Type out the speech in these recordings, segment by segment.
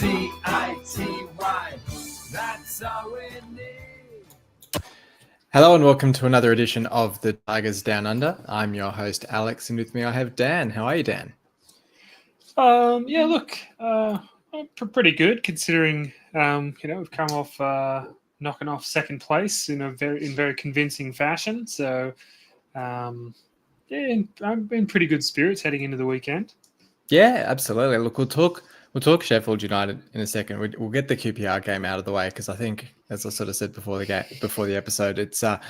S10E23. That's all we need. Hello and welcome to another edition of the Tigers Down Under. I'm your host Alex, and with me I have Dan. How are you, Dan? Pretty good considering we've come off knocking off second place in very convincing fashion. So I'm in pretty good spirits heading into the weekend. Yeah, absolutely. Look, we'll talk Sheffield United in a second. We'll get the QPR game out of the way because I think, as I sort of said before the episode, it's sort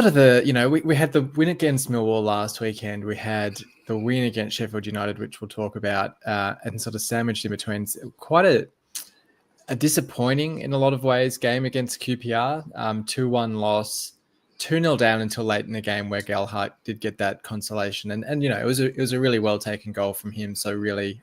of we had the win against Millwall last weekend. We had the win against Sheffield United, which we'll talk about, and sort of sandwiched in between quite a disappointing in a lot of ways game against QPR. 2-1 loss, 2-0 down until late in the game where Gelhardt did get that consolation, and it was a really well taken goal from him. So really,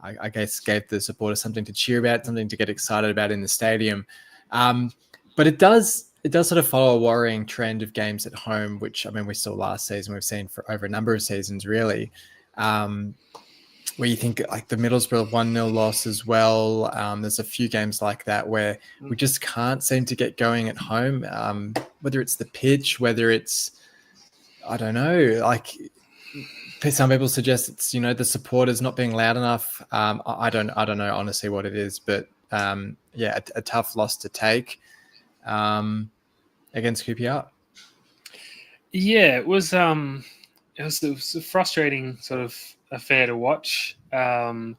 I guess gave the supporters something to cheer about, something to get excited about in the stadium. But it does sort of follow a worrying trend of games at home, which, I mean, we saw last season, we've seen for over a number of seasons, really, where you think like the Middlesbrough 1-0 loss as well. There's a few games like that where we just can't seem to get going at home, whether it's the pitch, whether it's, I don't know, like some people suggest it's, the supporters not being loud enough. I don't know honestly what it is, but a tough loss to take against QPR. Yeah, it was a frustrating sort of affair to watch. It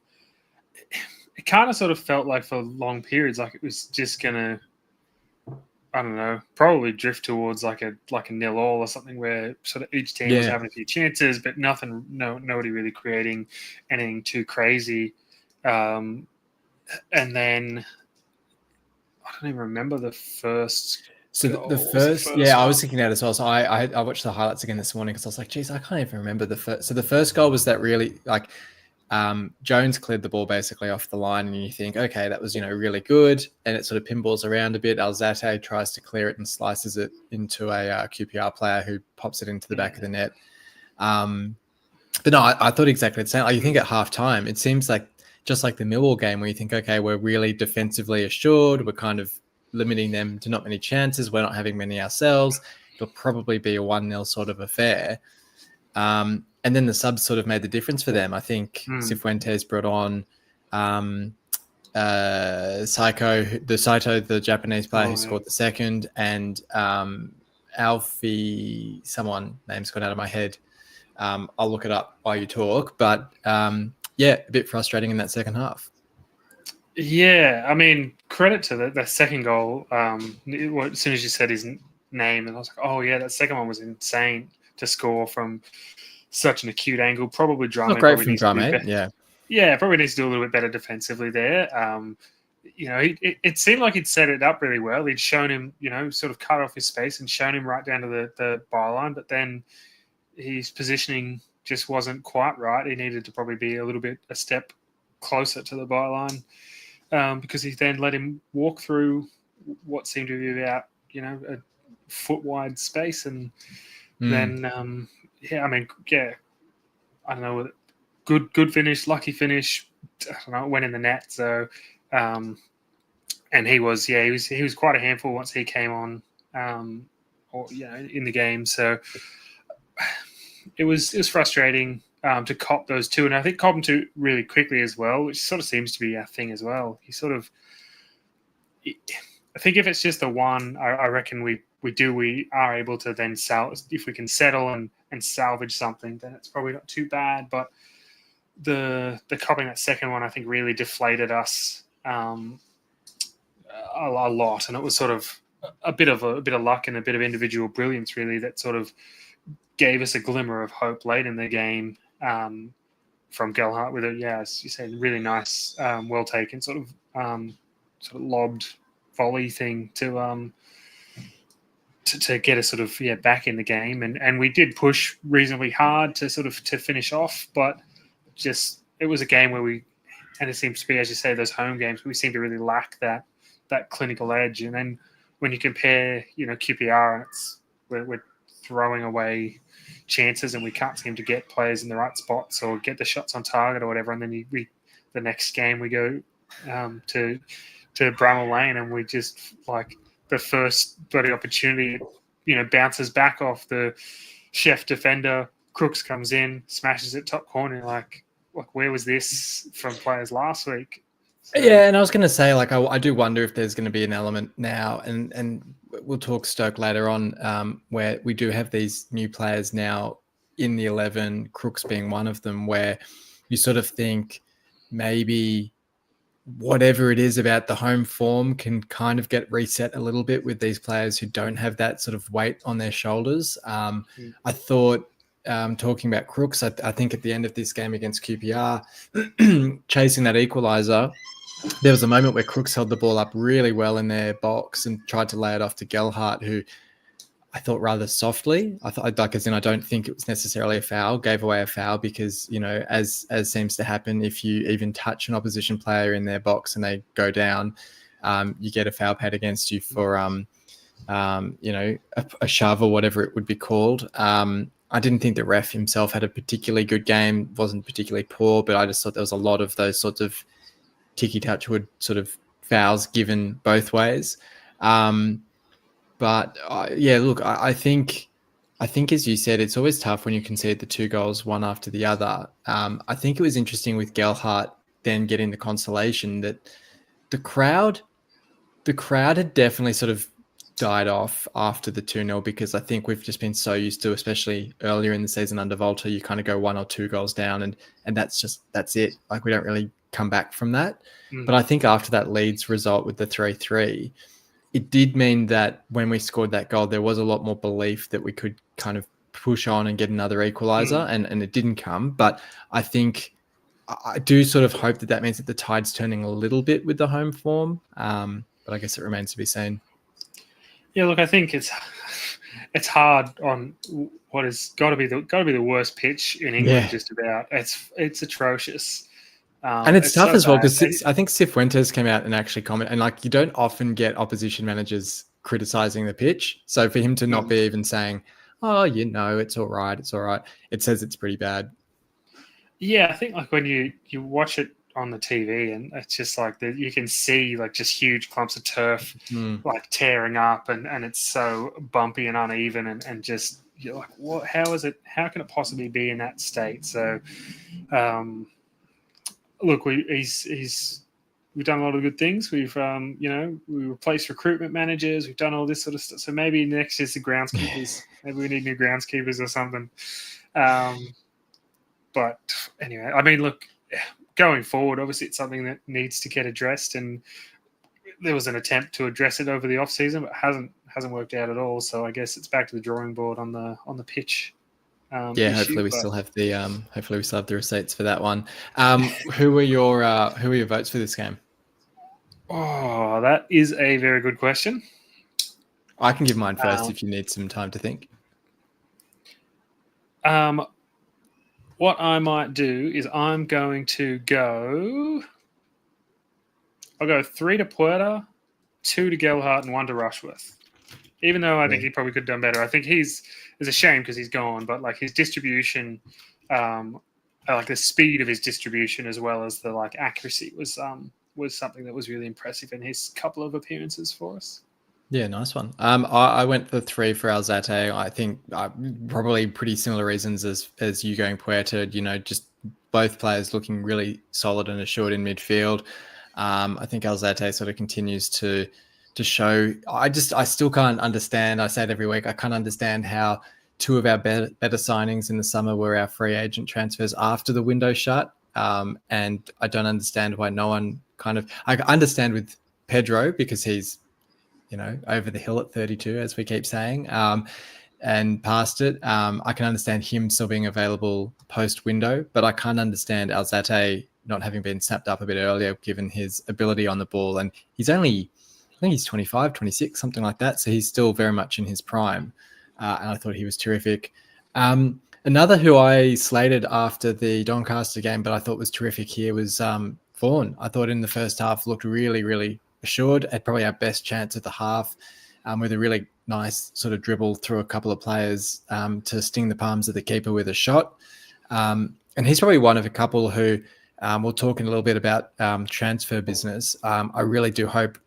kind of sort of felt like for long periods like it was just gonna, I don't know, probably drift towards like a 0-0 or something where sort of each team was having a few chances, but nobody really creating anything too crazy. And then I don't even remember the first. So the first I was thinking that as well. So I watched the highlights again this morning because I was like, geez, I can't even remember the first. So the first goal was that really like Jones cleared the ball basically off the line, and you think, okay, that was really good, and it sort of pinballs around a bit. Alzate tries to clear it and slices it into a QPR player who pops it into the back of the net. But no, I thought exactly the same. Like, you think at halftime, it seems like just like the Millwall game where you think, okay, we're really defensively assured, we're kind of limiting them to not many chances, we're not having many ourselves, it'll probably be a 1-0 sort of affair. And then the subs sort of made the difference for them. I think Cifuentes brought on Saito, the Japanese player who scored the second, and Alfie, someone, name's gone out of my head. I'll look it up while you talk. But a bit frustrating in that second half. Yeah, I mean, credit to the second goal. As soon as you said his name, and I was like, oh yeah, that second one was insane to score from such an acute angle. Probably Drummond. Not great from Drummond, yeah. Yeah, probably needs to do a little bit better defensively there. It seemed like he'd set it up really well. He'd shown him, sort of cut off his space and shown him right down to the byline, but then his positioning just wasn't quite right. He needed to probably be a step closer to the byline. Because he then let him walk through what seemed to be about, a foot-wide space. And then, I don't know, good finish, lucky finish. I don't know, it went in the net. So, and he was quite a handful once he came on, in the game. So it was frustrating. To cop those two, and I think cop them two really quickly as well, which sort of seems to be our thing as well. I think if it's just the one, I reckon we are able to then if we can settle and salvage something, then it's probably not too bad. But the copping that second one, I think, really deflated us a lot, and it was sort of a bit of luck and a bit of individual brilliance, really, that sort of gave us a glimmer of hope late in the game. From Gelhardt with as you said, really nice, well taken sort of lobbed volley thing to get us sort of back in the game, and we did push reasonably hard to finish off, but just it was a game where and it seems to be, as you say, those home games, we seem to really lack that clinical edge. And then when you compare QPR, and we're throwing away chances and we can't seem to get players in the right spots or get the shots on target or whatever, and then we the next game we go to Bramall Lane, and we just like the first bloody opportunity, bounces back off the Chef defender. Crooks comes in, smashes it top corner. Like where was this from players last week? So, yeah, and I was going to say, like, I do wonder if there's going to be an element now, and we'll talk Stoke later on, where we do have these new players now in the 11, Crooks being one of them, where you sort of think maybe whatever it is about the home form can kind of get reset a little bit with these players who don't have that sort of weight on their shoulders. I thought, talking about Crooks, I think at the end of this game against QPR, chasing that equaliser, there was a moment where Crooks held the ball up really well in their box and tried to lay it off to Gelhardt, who I thought rather softly. I don't think it was necessarily a foul, gave away a foul because, as seems to happen, if you even touch an opposition player in their box and they go down, you get a foul paid against you for, a shove or whatever it would be called. I didn't think the ref himself had a particularly good game, wasn't particularly poor, but I just thought there was a lot of those sorts of Tiki-Touchwood sort of fouls given both ways. But look, I think as you said, it's always tough when you concede the two goals one after the other. I think it was interesting with Gelhardt then getting the consolation that the crowd had definitely sort of died off after the 2-0, because I think we've just been so used to, especially earlier in the season under Volta, you kind of go 1 or 2 goals down and that's it. Like we don't really come back from that. But I think after that Leeds result with the 3-3, it did mean that when we scored that goal, there was a lot more belief that we could kind of push on and get another equaliser, and it didn't come. But I think I do sort of hope that means that the tide's turning a little bit with the home form. But I guess it remains to be seen. Yeah, look, I think it's hard on what has got to be the worst pitch in England. Just about it's atrocious. And it's tough as well because I think Cifuentes came out and actually commented, and like you don't often get opposition managers criticizing the pitch. So for him to not be even saying, "Oh, it's all right," it says it's pretty bad. Yeah, I think like when you watch it on the TV, and it's just like you can see like just huge clumps of turf like tearing up, and it's so bumpy and uneven, and just you're like, what? How can it possibly be in that state? So. Look, we've done a lot of good things. We've we replaced recruitment managers. We've done all this sort of stuff. So maybe next is the groundskeepers. Maybe we need new groundskeepers or something. But anyway, I mean, look, going forward, obviously it's something that needs to get addressed, and there was an attempt to address it over the off season, but hasn't worked out at all. So I guess it's back to the drawing board on the pitch. Hopefully we still have the receipts for that one. Who were your votes for this game? Oh, that is a very good question. I can give mine first if you need some time to think. What I might do is I'm going to go. I'll go 3 to Puerta, 2 to Gelhardt, and 1 to Rushworth. Even though I think he probably could have done better. I think it's a shame because he's gone, but like his distribution, like the speed of his distribution as well as the like accuracy was something that was really impressive in his couple of appearances for us. Yeah, nice one. I went for 3 for Alzate. I think probably pretty similar reasons as you going Puerta. Just both players looking really solid and assured in midfield. I think Alzate sort of continues to show. I still can't understand. I say it every week. I can't understand how 2 of our better signings in the summer were our free agent transfers after the window shut. And I don't understand why no one I understand with Pedro because he's, over the hill at 32, as we keep saying, and past it. I can understand him still being available post window, but I can't understand Alzate not having been snapped up a bit earlier, given his ability on the ball. And he's only, I think he's 25, 26, something like that. So he's still very much in his prime. And I thought he was terrific. Another who I slated after the Doncaster game, but I thought was terrific here was Vaughan. I thought in the first half looked really, really assured, had probably our best chance at the half, with a really nice sort of dribble through a couple of players to sting the palms of the keeper with a shot. And he's probably one of a couple who We're talking a little bit about transfer business. I really do hope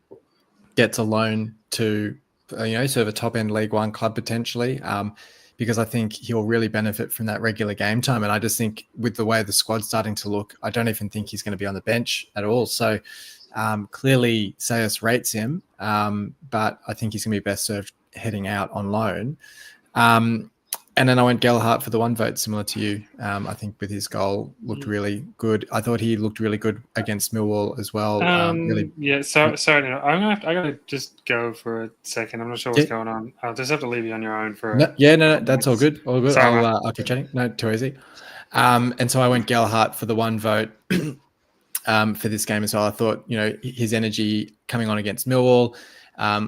gets a loan to, sort of a top end League One club potentially, because I think he'll really benefit from that regular game time. And I just think with the way the squad's starting to look, I don't even think he's going to be on the bench at all. So clearly Sayers rates him, but I think he's going to be best served heading out on loan. And then I went Gelhardt for the one vote, similar to you. I think with his goal looked really good. I thought he looked really good against Millwall as well. Yeah, sorry. I gotta just go for a second. I'm not sure what's going on. I'll just have to leave you on your own for. No, that's all good. All good. Sorry, I'll keep chatting. No, too easy. And so I went Gelhardt for the one vote for this game as well. I thought, his energy coming on against Millwall.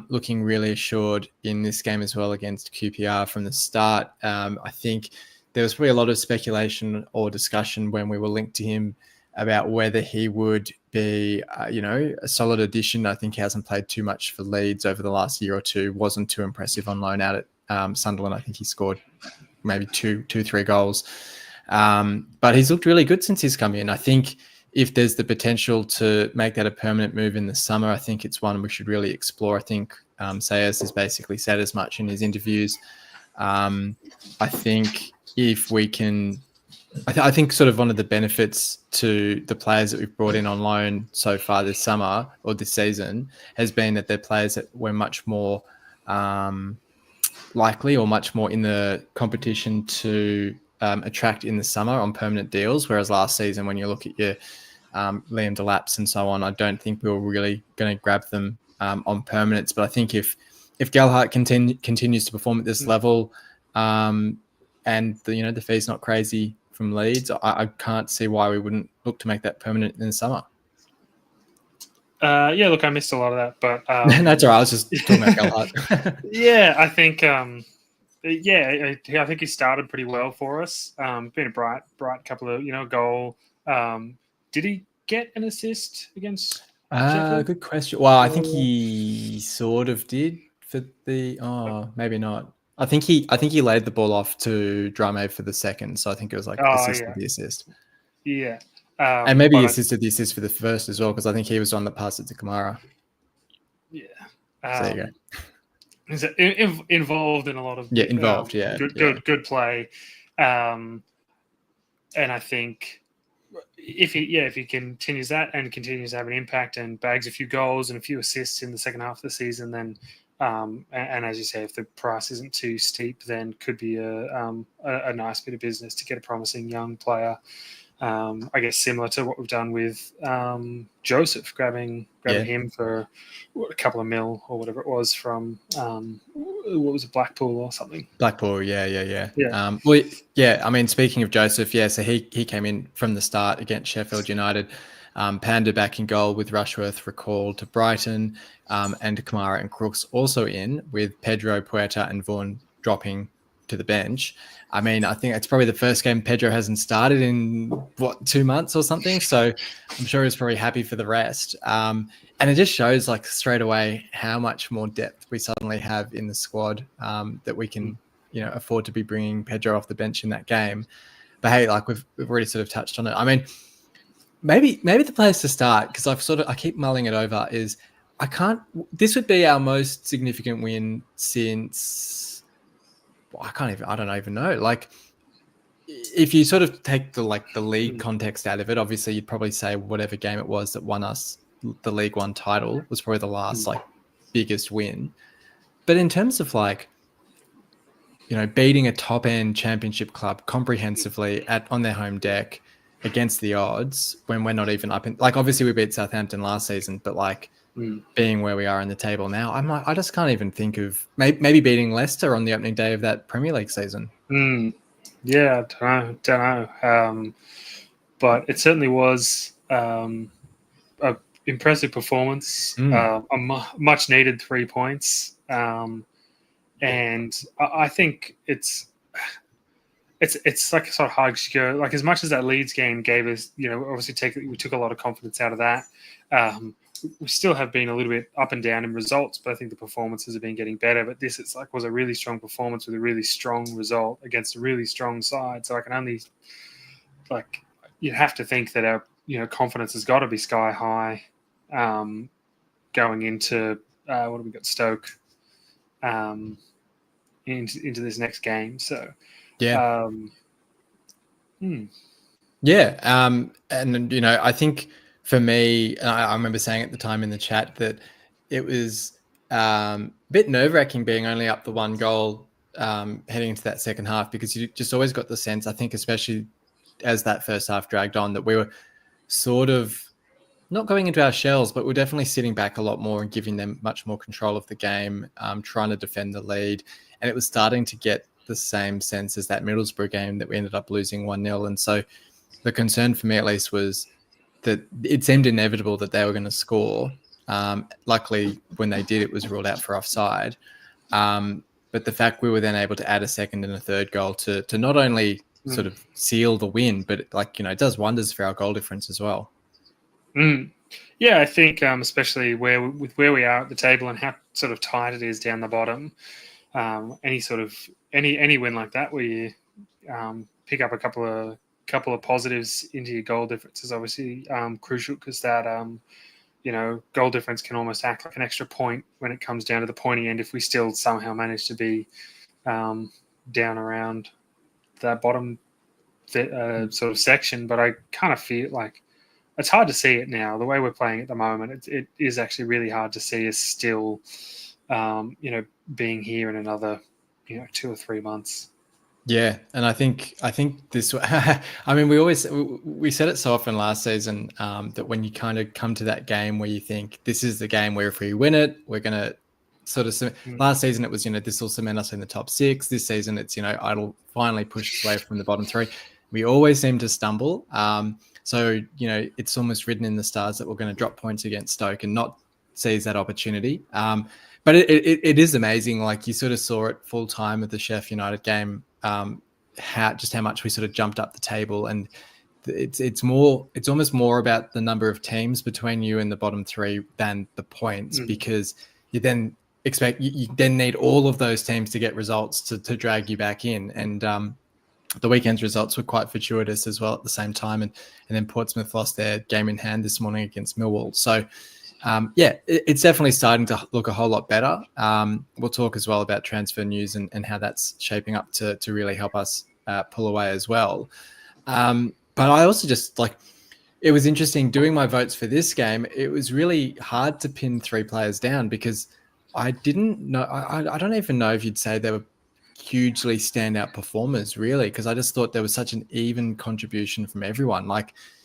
Looking really assured in this game as well against QPR from the start. I think there was probably a lot of speculation or discussion when we were linked to him about whether he would be, a solid addition. I think he hasn't played too much for Leeds over the last year or two. Wasn't too impressive on loan out at Sunderland. I think he scored maybe 3 goals. But he's looked really good since he's come in. I think if there's the potential to make that a permanent move in the summer, I think it's one we should really explore. I think Sayers has basically said as much in his interviews. I think if we can, I think sort of one of the benefits to the players that we've brought in on loan so far this summer or this season has been that they're players that were much more likely or much more in the competition to attract in the summer on permanent deals, whereas last season when you look at your Liam Delaps and so on, I don't think we were really going to grab them on permanents. But I think if Gelhardt continues to perform at this level and the fee's not crazy from Leeds, I can't see why we wouldn't look to make that permanent in the summer. Look, I missed a lot of that, but that's all right. I was just talking about Gelhardt. Yeah, I think I think he started pretty well for us. Been a bright couple of goal. Did he get an assist against Sheffield? Good question. Well, I think he sort of did for the. Maybe not. I think he laid the ball off to Drame for the second, so I think it was like assisted the assist. Yeah, and maybe he assisted the assist for the first as well, because I think he was on that pass it to Kamara. Yeah, so there you go. He's involved in a lot of good play, and I think if he continues that and continues to have an impact and bags a few goals and a few assists in the second half of the season, then and as you say, if the price isn't too steep, then could be a nice bit of business to get a promising young player. I guess similar to what we've done with Joseph, grabbing him for a couple of mil or whatever it was from what was it, Blackpool or something? Blackpool, yeah. I mean, speaking of Joseph, so he came in from the start against Sheffield United. Panda back in goal with Rushworth recalled to Brighton, and Kamara and Crooks also in, with Pedro, Puerta and Vaughan dropping to the bench. I mean, I think it's probably the first game Pedro hasn't started in 2 months or something. So I'm sure he's probably happy for the rest. And it just shows like straight away how much more depth we suddenly have in the squad, that we can, afford to be bringing Pedro off the bench in that game. But hey, like we've already sort of touched on it. I mean, maybe the place to start, because I keep mulling it over, is this would be our most significant win since, I don't even know. Like, if you sort of take the league context out of it, obviously you'd probably say whatever game it was that won us the League One title was probably the last biggest win. But in terms of beating a top end championship club comprehensively on their home deck against the odds, when we're not even up in, obviously we beat Southampton last season, but being where we are in the table now, I just can't even think of maybe beating Leicester on the opening day of that Premier League season. Yeah, I don't know. But it certainly was an impressive performance, a much needed 3 points. And I think it's like sort of hard to go. Like, as much as that Leeds game gave us, obviously we took a lot of confidence out of that. We still have been a little bit up and down in results, but I think the performances have been getting better. But this was a really strong performance with a really strong result against a really strong side. So I can only you have to think that our confidence has got to be sky high going into what have we got, Stoke, into this next game. So yeah. Yeah. And, I think for me, I remember saying at the time in the chat that it was a bit nerve-wracking being only up the 1 goal heading into that second half, because you just always got the sense, I think, especially as that first half dragged on, that we were sort of not going into our shells, but we're definitely sitting back a lot more and giving them much more control of the game, trying to defend the lead. And it was starting to get the same sense as that Middlesbrough game that we ended up losing 1-0. And so the concern for me, at least, was that it seemed inevitable that they were going to score. Luckily, when they did, it was ruled out for offside. But the fact we were then able to add a second and a third goal to not only sort of seal the win, but it does wonders for our goal difference as well. Yeah, I think especially where we are at the table and how sort of tight it is down the bottom, any win like that where you pick up a couple of positives into your goal difference is obviously crucial, because that goal difference can almost act like an extra point when it comes down to the pointy end if we still somehow manage to be down around that bottom sort of section. But I kind of feel like it's hard to see it now. The way we're playing at the moment, it is actually really hard to see us still, being here in another, 2 or 3 months. Yeah, and I think this. I mean, we said it so often last season that when you kind of come to that game where you think this is the game where if we win it, we're gonna sort of. Last season it was this will cement us in the top 6. This season it's it'll finally push us away from the bottom 3. We always seem to stumble. So, it's almost written in the stars that we're going to drop points against Stoke and not seize that opportunity. But it is amazing. Like, you sort of saw it full time at the Sheffield United game, how much we sort of jumped up the table. And it's almost more about the number of teams between you and the bottom 3 than the points, because you then you then need all of those teams to get results to drag you back in. And the weekend's results were quite fortuitous as well at the same time. And then Portsmouth lost their game in hand this morning against Millwall. So, it's definitely starting to look a whole lot better. We'll talk as well about transfer news and how that's shaping up to really help us pull away as well. But I also just it was interesting doing my votes for this game. It was really hard to pin 3 players down, because I didn't know. I don't even know if you'd say they were hugely standout performers, really, because I just thought there was such an even contribution from everyone.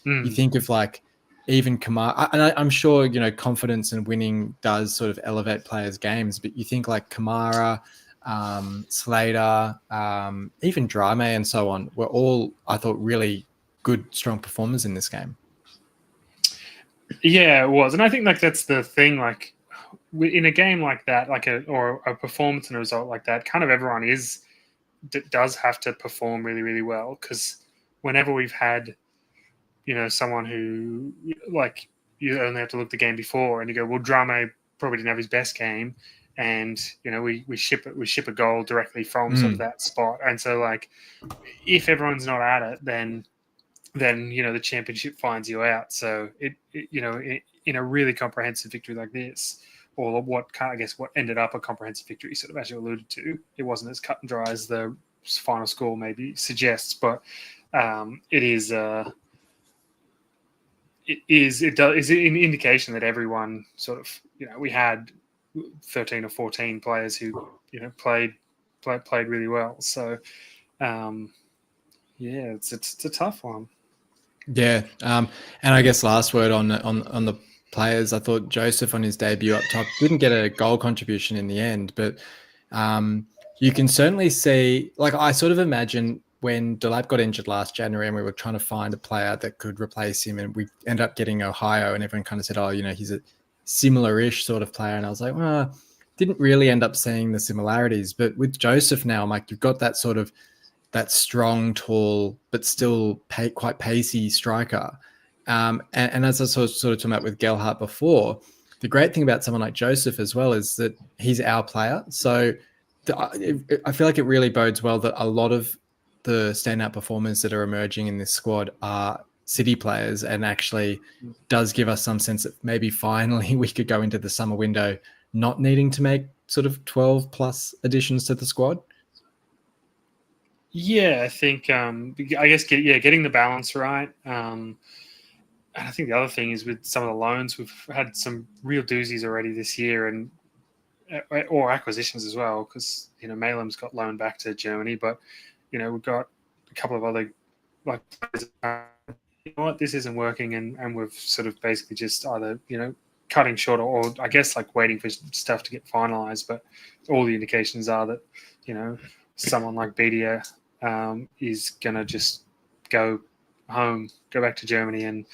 You think of even Kamara, and I'm sure confidence and winning does sort of elevate players' games, but you think Kamara, Slater, even Drame and so on were all, I thought, really good, strong performers in this game. Yeah, it was, and I think that's the thing. In a game like that, or a performance and a result like that, kind of everyone does have to perform really, really well, because whenever we've had, someone who you only have to look the game before and you go, well, Drame probably didn't have his best game, and we ship a goal directly from sort of that spot. And so if everyone's not at it, then the championship finds you out. So in a really comprehensive victory like this, or what ended up a comprehensive victory, sort of as you alluded to, it wasn't as cut and dry as the final score maybe suggests, but it is an indication that everyone sort of, we had 13 or 14 players who played really well. So it's a tough one. Yeah, and I guess last word on the players. I thought Joseph on his debut up top didn't get a goal contribution in the end, but you can certainly see. I sort of imagine when Delap got injured last January and we were trying to find a player that could replace him, and we ended up getting Ohio, and everyone kind of said, oh, he's a similar-ish sort of player, and I was like, well, didn't really end up seeing the similarities. But with Joseph now, I'm like, you've got that sort of that strong, tall, but still quite pacey striker. And as I sort of talked about with Gelhardt before, the great thing about someone like Joseph as well is that he's our player. So I feel like it really bodes well that a lot of the standout performers that are emerging in this squad are City players and actually does give us some sense that maybe finally we could go into the summer window not needing to make sort of 12 plus additions to the squad. Yeah, I think I guess getting the balance right. And I think the other thing is with some of the loans, we've had some real doozies already this year, and or acquisitions as well, because Malam's got loaned back to Germany, but we've got a couple of other like, this isn't working, and we've sort of basically just either cutting short or I guess like waiting for stuff to get finalized. But all the indications are that someone like Bedia is gonna just go back to Germany and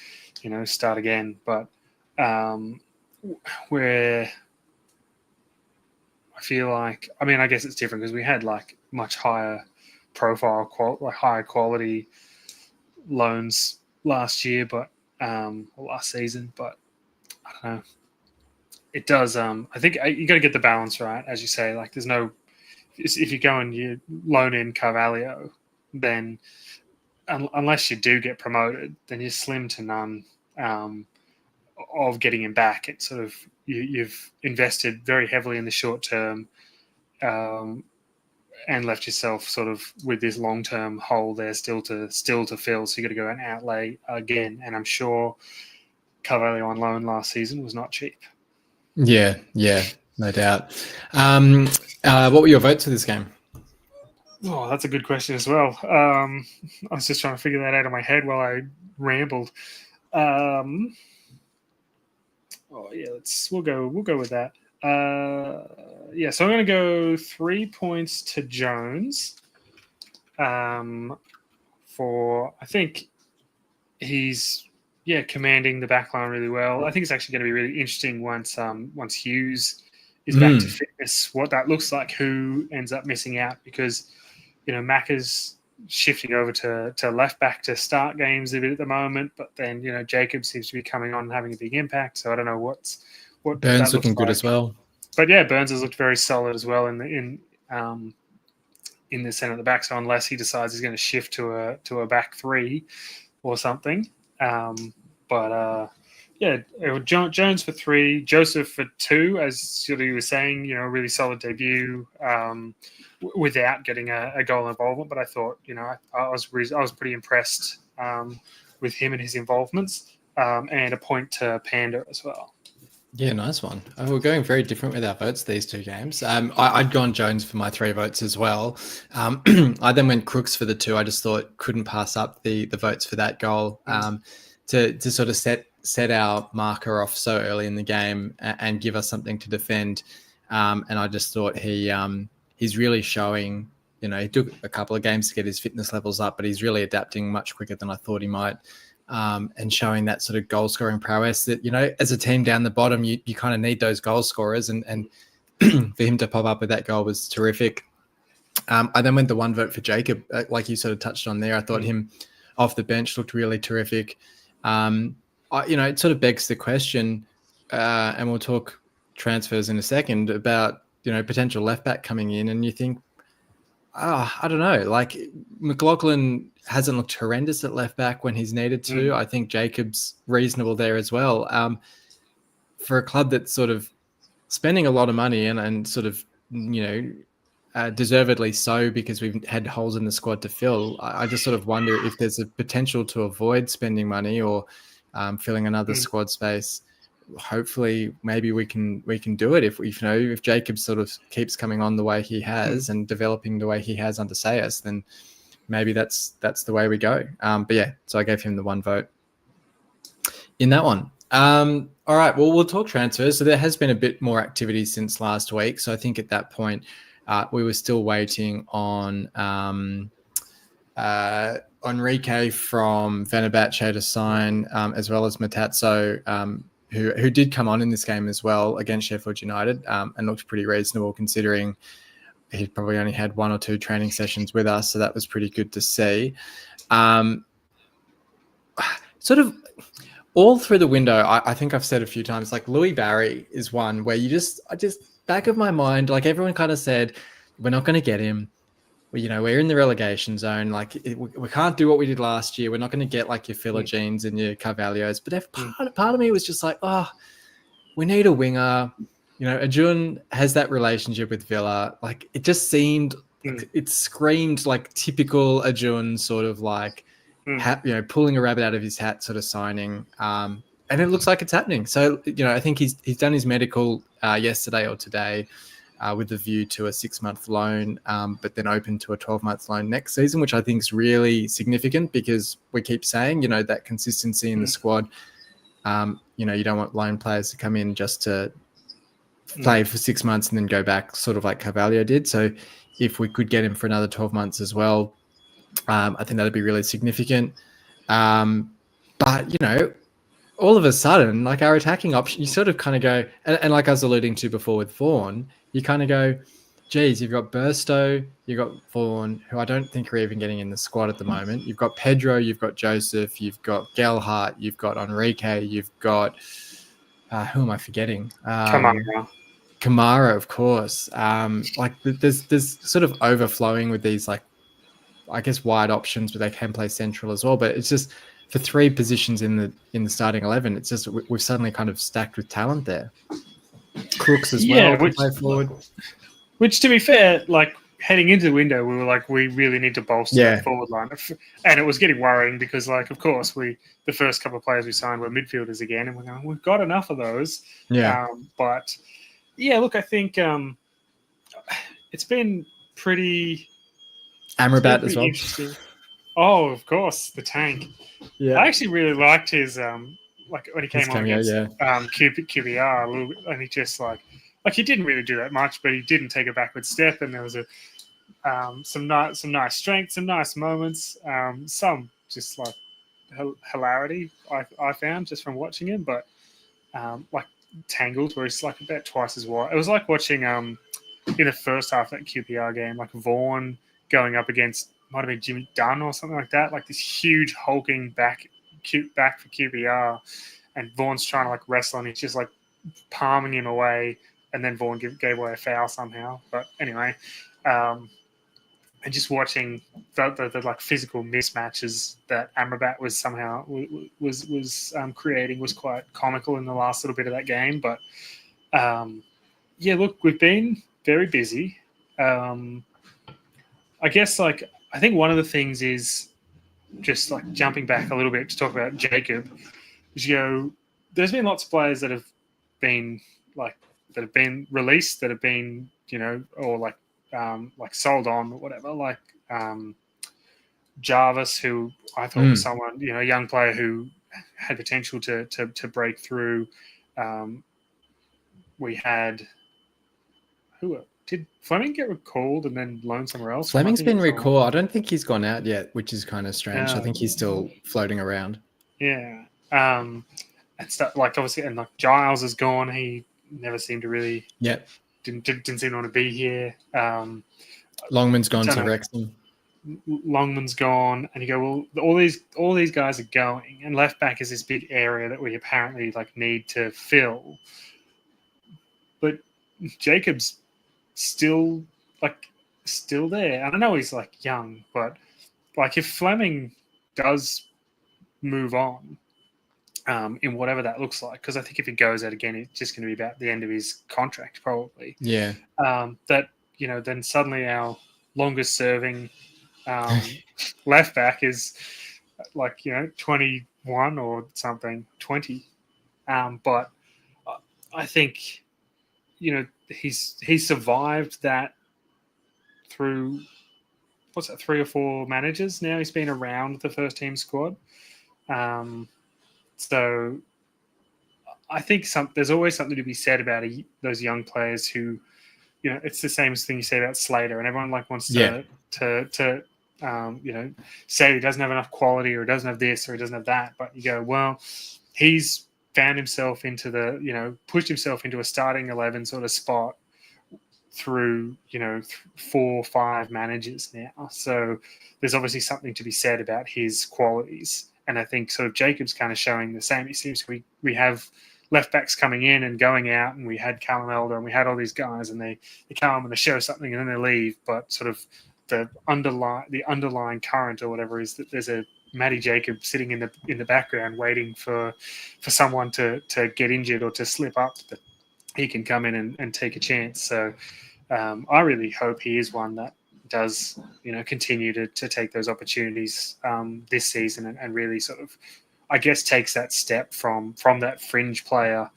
start again. But where I feel like, I guess it's different because we had like much higher profile, higher quality loans last year, but last season. But I don't know. It does. I think you got to get the balance right, as you say. Like, there's no. If you go and you loan in Carvalho, then unless you do get promoted, then you're slim to none of getting him back. It's sort of you've invested very heavily in the short term and left yourself sort of with this long term hole there still to fill. So you got to go and outlay again. And I'm sure Carvalho on loan last season was not cheap. Yeah, no doubt. What were your votes for this game? Oh, that's a good question as well. I was just trying to figure that out in my head while I rambled. We'll go with that. So I'm going to go 3 points to Jones. For I think he's commanding the backline really well. I think it's actually going to be really interesting once Hughes is back to fitness, what that looks like, who ends up missing out, because Macca's shifting over to left back to start games a bit at the moment, but then Jacob seems to be coming on and having a big impact. So I don't know what Burns looking good as well. But yeah, Burns has looked very solid as well in the centre of the back. So unless he decides he's going to shift to a back three or something, Jones for 3, Joseph for 2, as Silly was saying, a really solid debut without getting a goal involvement. But I thought, I was pretty impressed with him and his involvements, and a point to Panda as well. Yeah, nice one. We're going very different with our votes these two games. I'd gone Jones for my 3 votes as well. I then went Crooks for the 2. I just thought couldn't pass up the votes for that goal to sort of set our marker off so early in the game and give us something to defend. And I just thought he's really showing. He took a couple of games to get his fitness levels up, but he's really adapting much quicker than I thought he might. And showing that sort of goal scoring prowess that, as a team down the bottom, you kind of need those goal scorers, and for him to pop up with that goal was terrific. I then went the 1 vote for Jacob, like you sort of touched on there. I thought him off the bench looked really terrific. It sort of begs the question, and we'll talk transfers in a second, about, potential left back coming in, and you think, I don't know, like McLaughlin hasn't looked horrendous at left back when he's needed to. I think Jacob's reasonable there as well. For a club that's sort of spending a lot of money and sort of, deservedly so, because we've had holes in the squad to fill, I just sort of wonder if there's a potential to avoid spending money or filling another squad space. Hopefully maybe we can do it if Jacob sort of keeps coming on the way he has and developing the way he has under Sayas, then maybe that's the way we go. So I gave him the 1 vote in that one. All right, well, we'll talk transfers. So there has been a bit more activity since last week. So I think at that point we were still waiting on Enrique from Fenerbahce to sign, as well as Matazzo, who did come on in this game as well against Sheffield United, and looked pretty reasonable considering he probably only had 1 or 2 training sessions with us. So that was pretty good to see. Sort of all through the window, I think I've said a few times, like Louis Barry is one where I just back of my mind, like everyone kind of said, we're not going to get him. we're in the relegation zone. Like we can't do what we did last year. We're not going to get like your Philogines and your Carvalhos. But if part of me was just like, oh, we need a winger. Ajun has that relationship with Villa. Like it just seemed, it screamed like typical Ajun sort of like, pulling a rabbit out of his hat sort of signing. And it looks like it's happening. So, I think he's done his medical yesterday or today. With a view to a 6-month loan, but then open to a 12-month loan next season, which I think is really significant because we keep saying, that consistency in the squad. You don't want loan players to come in just to play for 6 months and then go back, sort of like Carvalho did. So if we could get him for another 12 months as well, I think that'd be really significant. But, all of a sudden, like our attacking option, you sort of kind of go, and like I was alluding to before with Vaughan, you kind of go, geez, you've got Burstow, you've got Vaughan, who I don't think are even getting in the squad at the moment. You've got Pedro, you've got Joseph, you've got Gelhardt, you've got Enrique, you've got, who am I forgetting? Kamara, of course. Like there's sort of overflowing with these, like, I guess wide options, but they can play central as well. But it's just for 3 positions in the starting 11, it's just we've suddenly kind of stacked with talent there. Crooks as well to play forward. Which, to be fair, like heading into the window, we were like, we really need to bolster that forward line, and it was getting worrying because, like, of course, the first couple of players we signed were midfielders again, and we're going, we've got enough of those. Yeah. But yeah, look, I think it's been pretty. Amrabat as well. Interesting. Oh, of course, the tank. Yeah, I actually really liked his like when he came on against QPR a little bit, and he just like he didn't really do that much, but he didn't take a backward step, and there was some nice strength, some nice moments, some just like hilarity I found just from watching him, but like tangles where he's like about twice as wide. It was like watching in the first half of that QPR game, like Vaughan going up against, might have been Jimmy Dunn or something like that, like this huge hulking back for QPR, and Vaughan's trying to like wrestle, and he's just like palming him away, and then Vaughan gave away a foul somehow. But anyway, and just watching the like physical mismatches that Amrabat was somehow was creating was quite comical in the last little bit of that game. But yeah, look, we've been very busy. I guess, like, I think one of the things is just like jumping back a little bit to talk about Jacob. Is, there's been lots of players that have been released, that have been, or like sold on or whatever. Like Jarvis, who I thought was someone, a young player who had potential to break through. We had did Fleming get recalled and then loaned somewhere else? Fleming's been recalled. I don't think he's gone out yet, which is kind of strange. I think he's still floating around. Yeah. And stuff like, obviously, and like Giles is gone. He never seemed to really. Yeah. Didn't seem to want to be here. Longman's gone to Wrexham. Longman's gone, and you go, well, all these guys are going, and left back is this big area that we apparently like need to fill. But Jacob's still there. I don't know, he's like young, but like if Fleming does move on, in whatever that looks like, because I think if he goes out again, it's just going to be about the end of his contract, probably. Yeah. That then suddenly our longest serving left back is like 21 or something, 20. But I think he's survived that through 3 or 4 managers now. He's been around the first team squad. So I think there's always something to be said about those young players who, it's the same thing you say about Slater, and everyone like wants to say he doesn't have enough quality, or he doesn't have this, or he doesn't have that. But you go, well, he's found himself into pushed himself into a starting 11 sort of spot through 4 or 5 managers now. So there's obviously something to be said about his qualities. And I think sort of Jacob's kind of showing the same. It seems we have left backs coming in and going out, and we had Callum Elder and we had all these guys, and they come and they show something and then they leave. But sort of the underlying current or whatever is that there's a Matty Jacob sitting in the background waiting for someone to get injured or to slip up that he can come in and take a chance. So I really hope he is one that does, continue to take those opportunities this season and really sort of, I guess, takes that step from that fringe player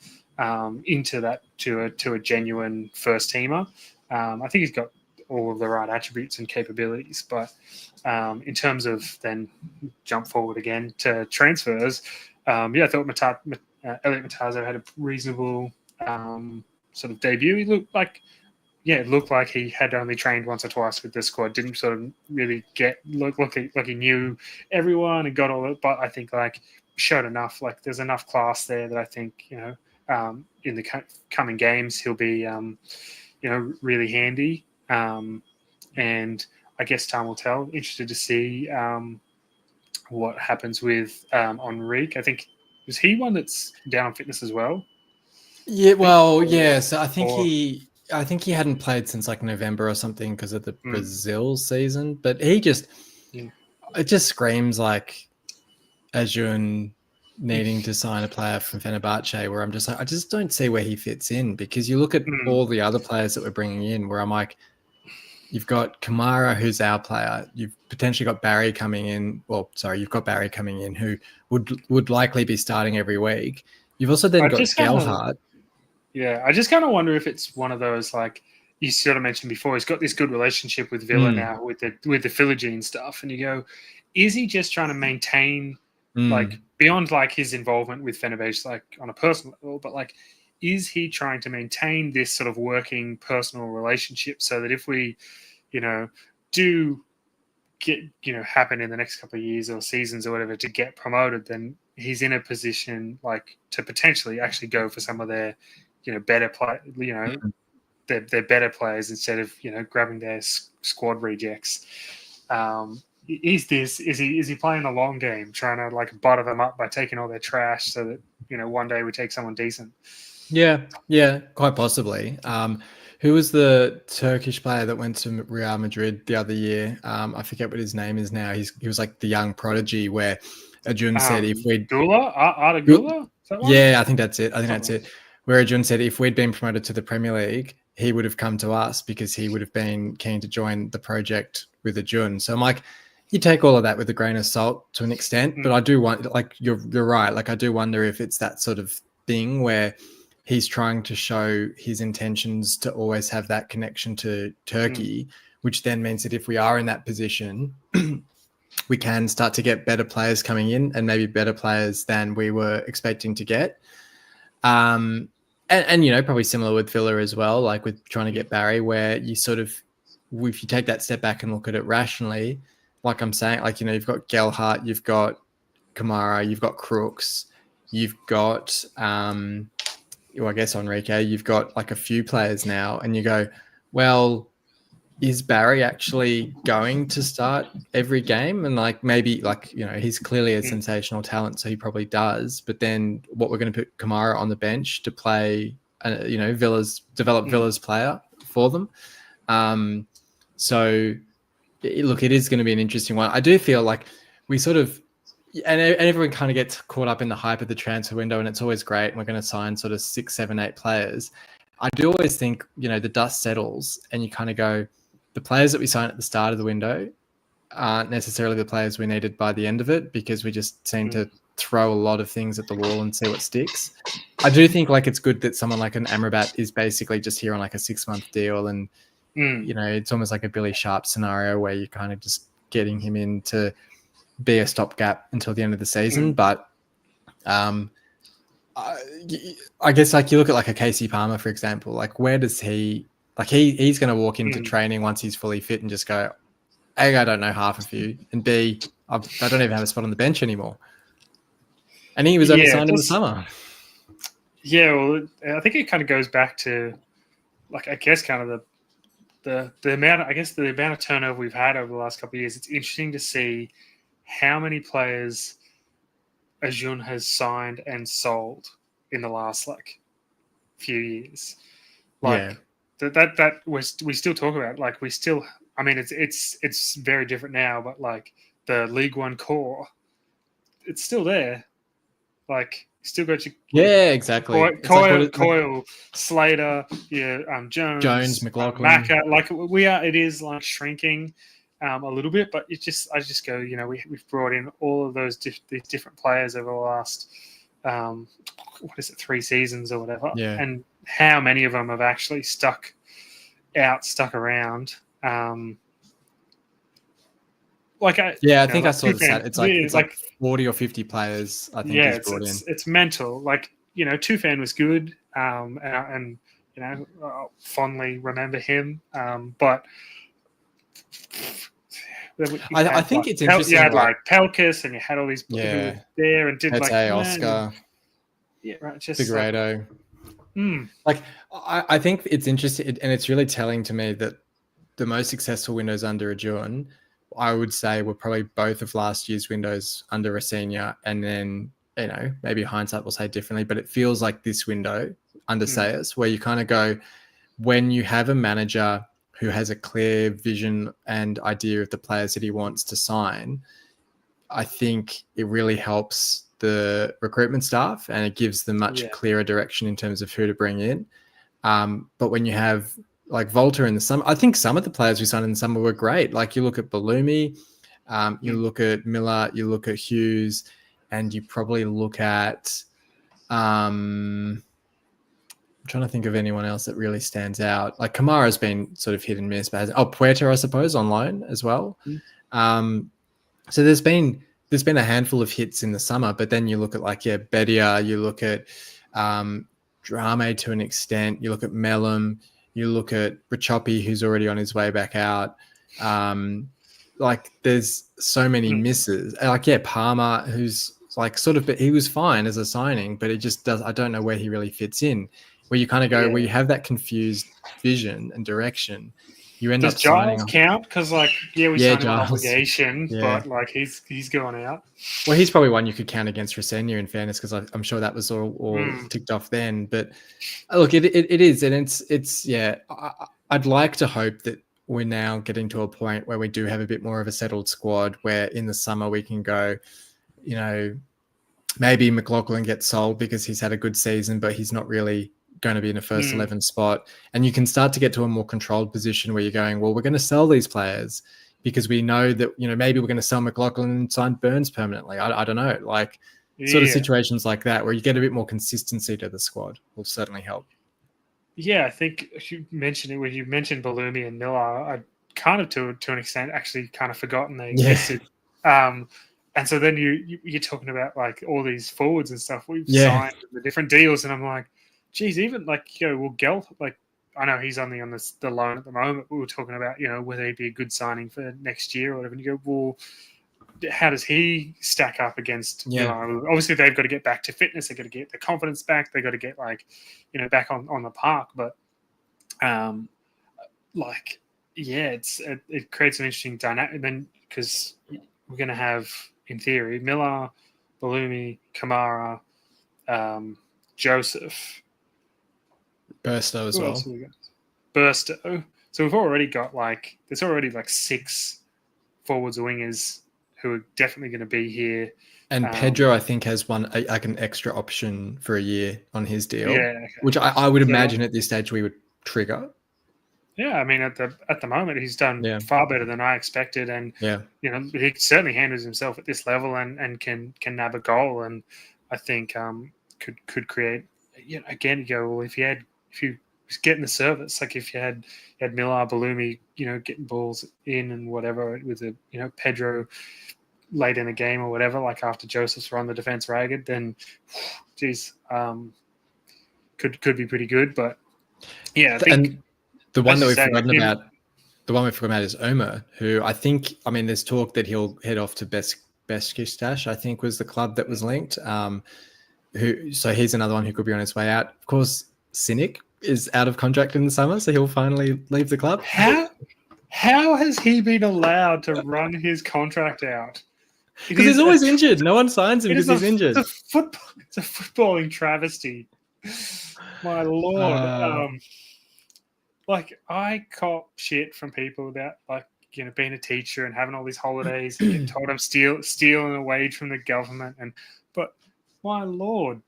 into that to a genuine first teamer. I think he's got all of the right attributes and capabilities, but in terms of then jump forward again to transfers, I thought Elliot Matazo had a reasonable sort of debut. He looked like he had only trained once or twice with the squad. Didn't sort of really look like he knew everyone and got all it. But I think showed enough. There's enough class there that I think in the coming games he'll be really handy. And I guess time will tell. Interested to see what happens with Enrique. I think was he one that's down on fitness as well. Yeah, well, yeah. So I think he hadn't played since November or something because of the Brazil season. But he just, it just screams like Ajun needing to sign a player from Fenerbahce, where I'm just I just don't see where he fits in, because you look at all the other players that we're bringing in, where I'm like, you've got Kamara, who's our player. You've potentially got Barry coming in. Well, sorry, you've got Barry coming in, who would likely be starting every week. You've also then got Gelhardt. I just kind of wonder if it's one of those, you sort of mentioned before, he's got this good relationship with Villa now with the Philogene stuff, and you go, is he just trying to maintain beyond his involvement with Fenerbahce on a personal level, but is he trying to maintain this sort of working personal relationship so that if we do get happen in the next couple of years or seasons or whatever to get promoted, then he's in a position to potentially actually go for some of their better play, they're better players instead of grabbing their squad rejects. Is he playing the long game, trying to butter them up by taking all their trash so that one day we take someone decent? Yeah, quite possibly. Who was the Turkish player that went to Real Madrid the other year? I forget what his name is now. He was the young prodigy where Ajun said if we'd Arda Gula? Yeah, I think that's it. That's it. Where Ajun said if we'd been promoted to the Premier League, he would have come to us because he would have been keen to join the project with Ajun. So I'm like, you take all of that with a grain of salt to an extent, but I do want, you're right. I do wonder if it's that sort of thing where he's trying to show his intentions to always have that connection to Turkey, which then means that if we are in that position, we can start to get better players coming in, and maybe better players than we were expecting to get. And probably similar with Villa as well, with trying to get Barry, where you sort of, if you take that step back and look at it rationally, like I'm saying, you've got Gelhardt, you've got Kamara, you've got Crooks, you've got, I guess Enrique, you've got a few players now, and you go, well, is Barry actually going to start every game? And maybe he's clearly a sensational talent, so he probably does. But then what, we're going to put Kamara on the bench to play, Villa's player for them. So look, it is going to be an interesting one. I do feel we sort of, and everyone kind of gets caught up in the hype of the transfer window, and it's always great. And we're going to sign sort of 6, 7, 8 players. I do always think, the dust settles and you kind of go, the players that we sign at the start of the window aren't necessarily the players we needed by the end of it, because we just seem to throw a lot of things at the wall and see what sticks. I do think it's good that someone like an Amrabat is basically just here on a 6-month deal, and it's almost like a Billy Sharp scenario where you're kind of just getting him in to be a stopgap until the end of the season. But I guess you look at a Casey Palmer, for example, where does he he's going to walk into training once he's fully fit and just go, A, I don't know half of you, and B, I don't even have a spot on the bench anymore. And he was only signed in the summer. Yeah, well, I think it kind of goes back to I guess kind of the amount of turnover we've had over the last couple of years. It's interesting to see how many players Ajun has signed and sold in the last few years. That we still talk about. We still I mean, it's very different now, but like the League One core, it's still there. Like, you still got your Yeah, exactly. It's like Coyle, Slater, Jones, Jones, McLaughlin. Macca. Like it is like shrinking a little bit, but I just go, we've brought in all of these different players over the last, 3 seasons or whatever, Yeah. and how many of them have actually stuck around. I think I saw the stat. It's it's like 40 or 50 players. I think he's brought in. It's mental. Like, Tufan was good, and I'll fondly remember him. But I think it's interesting. You had like Pelkis, and you had all these people who were there and did Oscar, right, just Figueiredo. Like, I think it's interesting, and it's really telling to me that the most successful windows under Adjuan, I would say, were probably both of last year's windows under a senior, and then maybe hindsight will say differently, but it feels like this window under Sayers, where you kind of go, when you have a manager who has a clear vision and idea of the players that he wants to sign, I think it really helps the recruitment staff, and it gives them much clearer direction in terms of who to bring in. But when you have like Volta in the summer, I think some of the players we signed in the summer were great. Like, you look at Balumi, you look at Miller, you look at Hughes, and you probably look at I'm trying to think of anyone else that really stands out. Like, Kamara's been sort of hit and miss, but Puerto, I suppose, on loan as well. So there's been a handful of hits in the summer, but then you look at Bedia, you look at Drame to an extent, you look at Mellum, you look at Richopi, who's already on his way back out. Like, there's so many misses. Like, Palmer, who's like but he was fine as a signing, but it just I don't know where he really fits in. Where you kind of go, where you have that confused vision and direction, you end up signing. Does Giles count? Because we signed an Giles. obligation, but like he's going out. Well, he's probably one you could count against Rosenia, in fairness, because I'm sure that was all ticked off then. But look, it is, and it's I'd like to hope that we're now getting to a point where we do have a bit more of a settled squad, where in the summer we can go, maybe McLaughlin gets sold because he's had a good season, but he's not really going to be in a first 11 spot, and you can start to get to a more controlled position where you're going, well, we're going to sell these players because we know that maybe we're going to sell McLaughlin and sign Burns permanently. I don't know, like sort of situations like that where you get a bit more consistency to the squad will certainly help. I think you mentioned it when you mentioned Balumi and Miller. I kind of to an extent actually kind of forgotten they existed. And so then you're talking about like all these forwards and stuff we've signed, the different deals, and I'm like, geez, even Gelf, like, I know he's only on the loan at the moment, but we were talking about, whether he'd be a good signing for next year or whatever. And you go, well, how does he stack up against, obviously they've got to get back to fitness. They've got to get their confidence back. They've got to get back on the park. But it creates an interesting dynamic then, because we're going to have, in theory, Miller, Balumi, Kamara, Joseph, Burstow as well. Burstow. So we've already got there's already 6 forwards or wingers who are definitely going to be here. And Pedro, I think, has one like an extra option for a year on his deal, which I would imagine at this stage we would trigger. Yeah, I mean, at the moment he's done far better than I expected, and he certainly handles himself at this level and can nab a goal, and I think could create. Again, you go, well, if you was getting the service, like if you had Miller, Balumi, getting balls in and whatever with Pedro late in the game or whatever, like after Joseph's run the defense ragged, then geez, could be pretty good. But I think the one that we've forgotten about is Omer, who I think, there's talk that he'll head off to Besiktas, I think was the club that was linked. So he's another one who could be on his way out. Of course, Cynic is out of contract in the summer, so he'll finally leave the club. How has he been allowed to run his contract out? Because he's always injured. No one signs him because he's injured. It's a footballing travesty. My Lord. like I cop shit from people about like being a teacher and having all these holidays and getting told I'm stealing a wage from the government but my lord,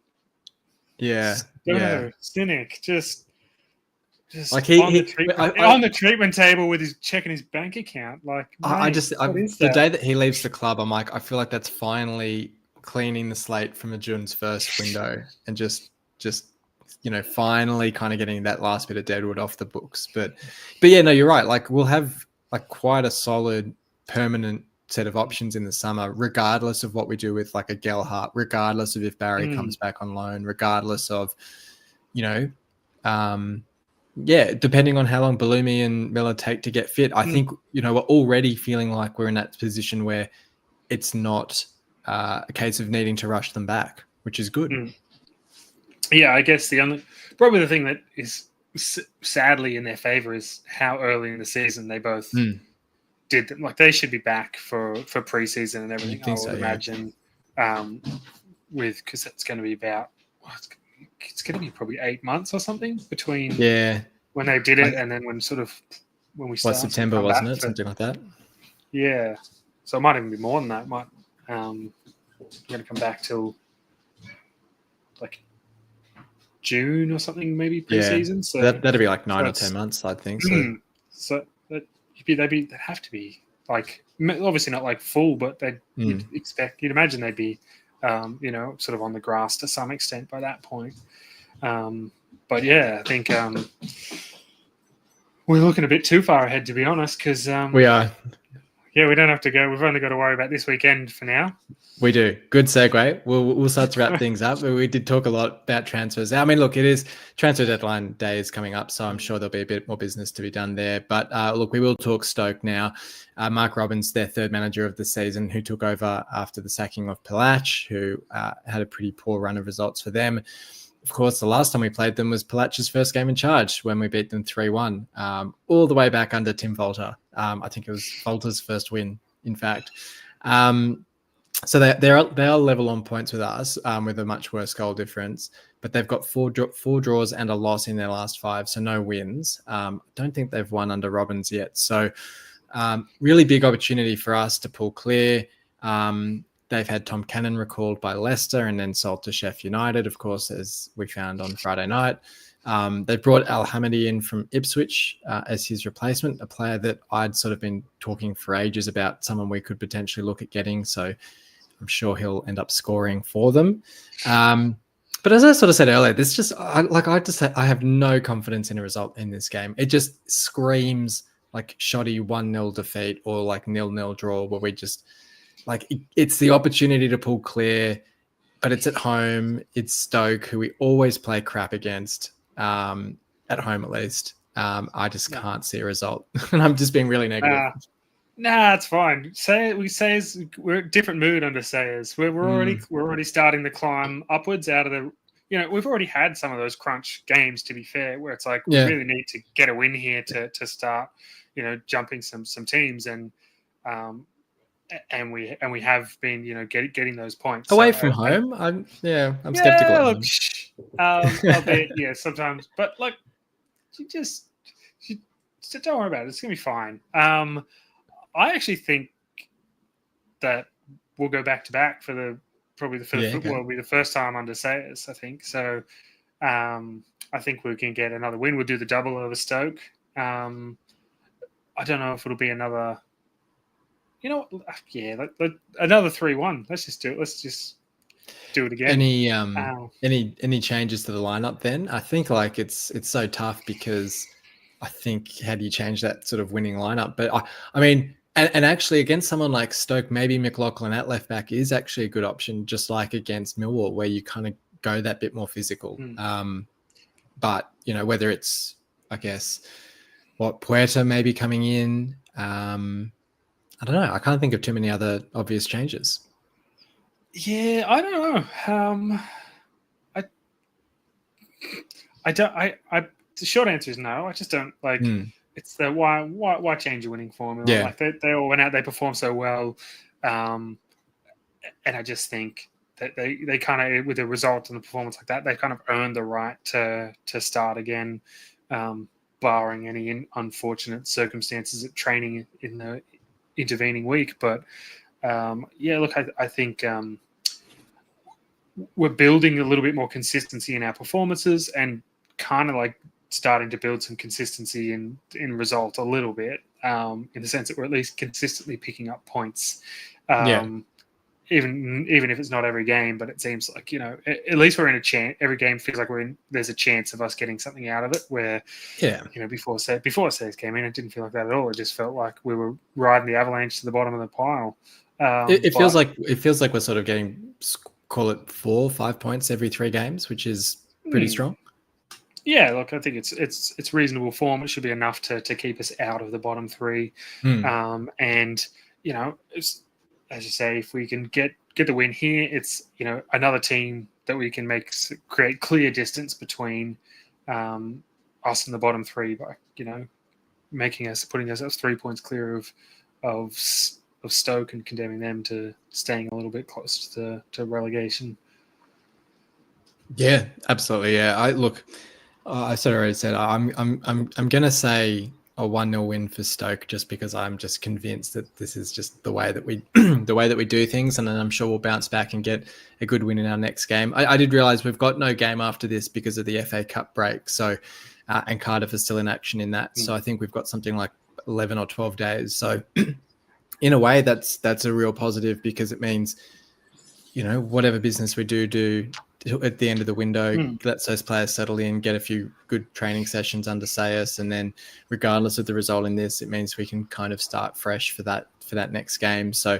Yeah, yeah. Stono, cynic, just Like on the treatment on the treatment table with his checking his bank account. Like, mate, what is the that? day that he leaves the club, I'm like, I feel like that's finally cleaning the slate from June's first window and just finally kind of getting that last bit of deadwood off the books. But yeah, no, you're right. Like, we'll have like quite a solid permanent set of options in the summer, regardless of what we do with like a Gelhart, regardless of if Barry comes back on loan, regardless of, depending on how long Balumi and Miller take to get fit. I think, we're already feeling like we're in that position where it's not a case of needing to rush them back, which is good. Yeah, I guess probably the thing that is sadly in their favor is how early in the season they both did them. Like, they should be back for preseason and everything. I would imagine, because that's going to be about it's going to be probably 8 months or something between when they did it and then when we started. September, wasn't it? Something like that. Yeah, so it might even be more than that. It might going to come back till like June or something, maybe preseason. So that'd be like 9 or 10 months, I think. So they'd have to be like, obviously not like full, but you'd imagine they'd be, sort of on the grass to some extent by that point. But yeah, I think we're looking a bit too far ahead, to be honest, because we are. Yeah, we don't have to go. We've only got to worry about this weekend for now. We do. Good segue. We'll start to wrap things up. We did talk a lot about transfers. I mean, look, it is transfer deadline day is coming up, so I'm sure there'll be a bit more business to be done there. But look, we will talk Stoke now. Mark Robbins, their third manager of the season, who took over after the sacking of Palach, who had a pretty poor run of results for them. Of course, the last time we played them was Palach's first game in charge when we beat them 3-1, all the way back under Tim Volter. I think it was Volter's first win, in fact. So they are level on points with us, with a much worse goal difference, but they've got four draws and a loss in their last 5, so no wins. Don't think they've won under Robbins yet. So really big opportunity for us to pull clear. They've had Tom Cannon recalled by Leicester and then sold to Sheffield United, of course, as we found on Friday night. They brought Al Hamidi in from Ipswich as his replacement, a player that I'd sort of been talking for ages about, someone we could potentially look at getting. So I'm sure he'll end up scoring for them. But as I sort of said earlier, I have no confidence in a result in this game. It just screams like shoddy 1-0 defeat or like 0-0 draw, where we just like it's the opportunity to pull clear, but it's at home. It's Stoke, who we always play crap against, at home at least. I just can't see a result, and I'm just being really negative. Nah, it's fine. We're a different mood under Sayers. We're already starting the climb upwards out of the. We've already had some of those crunch games, to be fair, where it's like we really need to get a win here to start, jumping some teams, and we have been, getting those points away from home. I'm skeptical. Albeit, sometimes, but like, you just don't worry about it. It's gonna be fine. I actually think that we'll go back to back for the football. Will be the first time under Sayers, I think. So I think we can get another win. We'll do the double over Stoke. I don't know if it'll be another. Another 3-1. Let's just do it. Let's just do it again. Any changes to the lineup then? I think like it's so tough because I think how do you change that sort of winning lineup? But I mean, and actually against someone like Stoke, maybe McLaughlin at left back is actually a good option, just like against Millwall, where you kind of go that bit more physical. But whether it's, I guess, Puerta maybe coming in. I don't know. I can't think of too many other obvious changes. Yeah, I don't know. I don't. The short answer is no. I just don't like. It's the why change a winning formula? Yeah. Like they all went out. They performed so well, and I just think that they kind of, with a result and the performance like that, they kind of earned the right to start again. barring any unfortunate circumstances at training in the intervening week. But look, I think we're building a little bit more consistency in our performances and kind of like starting to build some consistency in result a little bit, in the sense that we're at least consistently picking up points. Even if it's not every game, but it seems like, at least we're in a chance. Every game feels like there's a chance of us getting something out of it. Where, before Says came in, it didn't feel like that at all. It just felt like we were riding the avalanche to the bottom of the pile. It feels like we're sort of getting, call it 4 or 5 points every 3 games, which is pretty strong. Yeah, look, I think it's reasonable form. It should be enough to keep us out of the bottom 3. And as you say, if we can get the win here, it's another team that we can create clear distance between us and the bottom 3 by putting ourselves 3 points clear of Stoke and condemning them to staying a little bit close to relegation. Yeah, absolutely. Yeah, I sort of already said I'm gonna say a 1-0 win for Stoke, just because I'm just convinced that this is just the way that we do things, and then I'm sure we'll bounce back and get a good win in our next game. I did realise we've got no game after this because of the FA Cup break, so and Cardiff is still in action in that. So I think we've got something like 11 or 12 days. So in a way, that's a real positive, because it means whatever business we do at the end of the window, lets those players settle in, get a few good training sessions under Sayers, and then regardless of the result in this, it means we can kind of start fresh for that next game. So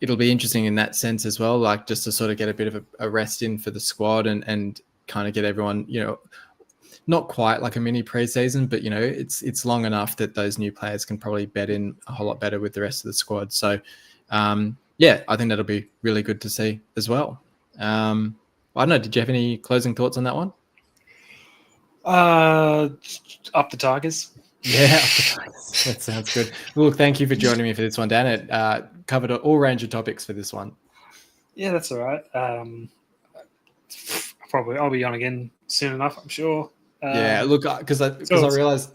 it'll be interesting in that sense as well, like just to sort of get a bit of a rest in for the squad and kind of get everyone, not quite like a mini preseason, but it's long enough that those new players can probably bed in a whole lot better with the rest of the squad. So I think that'll be really good to see as well. I don't know. Did you have any closing thoughts on that one? Up the Tigers. Yeah, up the Tigers. That sounds good. Well, thank you for joining me for this one, Dan. It covered all range of topics for this one. Yeah, that's all right. I'll be on again soon enough, I'm sure. Look, because I realized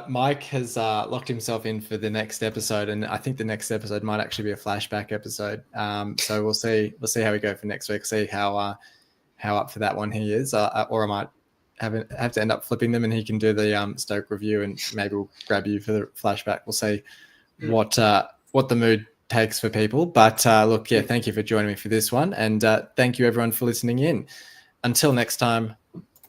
Mike has locked himself in for the next episode, and I think the next episode might actually be a flashback episode. So we'll see how we go for next week. See how up for that one he is, or I might have to end up flipping them, and he can do the Stoke review, and maybe we'll grab you for the flashback. We'll see what the mood takes for people. But thank you for joining me for this one, and thank you everyone for listening in. Until next time,